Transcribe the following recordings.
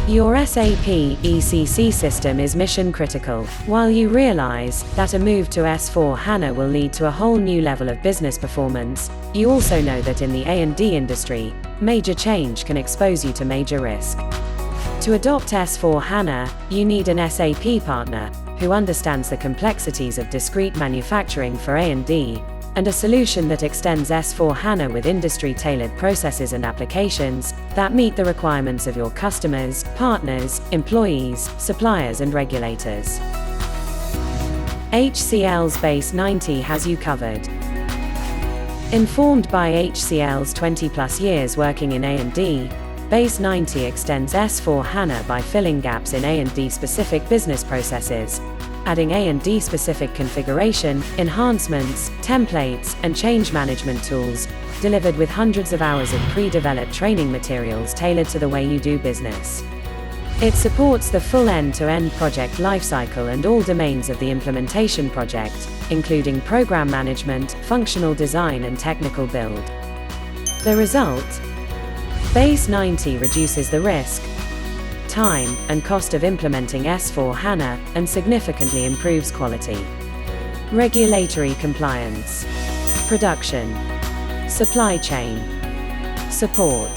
Your SAP ECC system is mission critical. While you realize that a move to S/4HANA will lead to a whole new level of business performance, you also know that in the A&D industry, major change can expose you to major risk. To adopt S/4HANA, you need an SAP partner who understands the complexities of discrete manufacturing for A&D, and a solution that extends S/4HANA with industry-tailored processes and applications that meet the requirements of your customers, partners, employees, suppliers and regulators. HCL's Base90 has you covered. Informed by HCL's 20-plus years working in A&D, Base90 extends S/4HANA by filling gaps in A&D specific business processes, adding A&D specific configuration, enhancements, templates, and change management tools, delivered with hundreds of hours of pre-developed training materials tailored to the way you do business. It supports the full end-to-end project lifecycle and all domains of the implementation project, including program management, functional design and technical build. The result? Base90 reduces the risk, time, and cost of implementing S/4HANA, and significantly improves quality. Regulatory compliance, production, supply chain, support,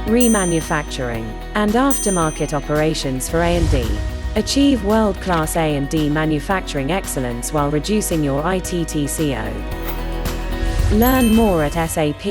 remanufacturing, and aftermarket operations for A&D. Achieve world-class A&D manufacturing excellence while reducing your IT TCO. Learn more at sap@hcl.com.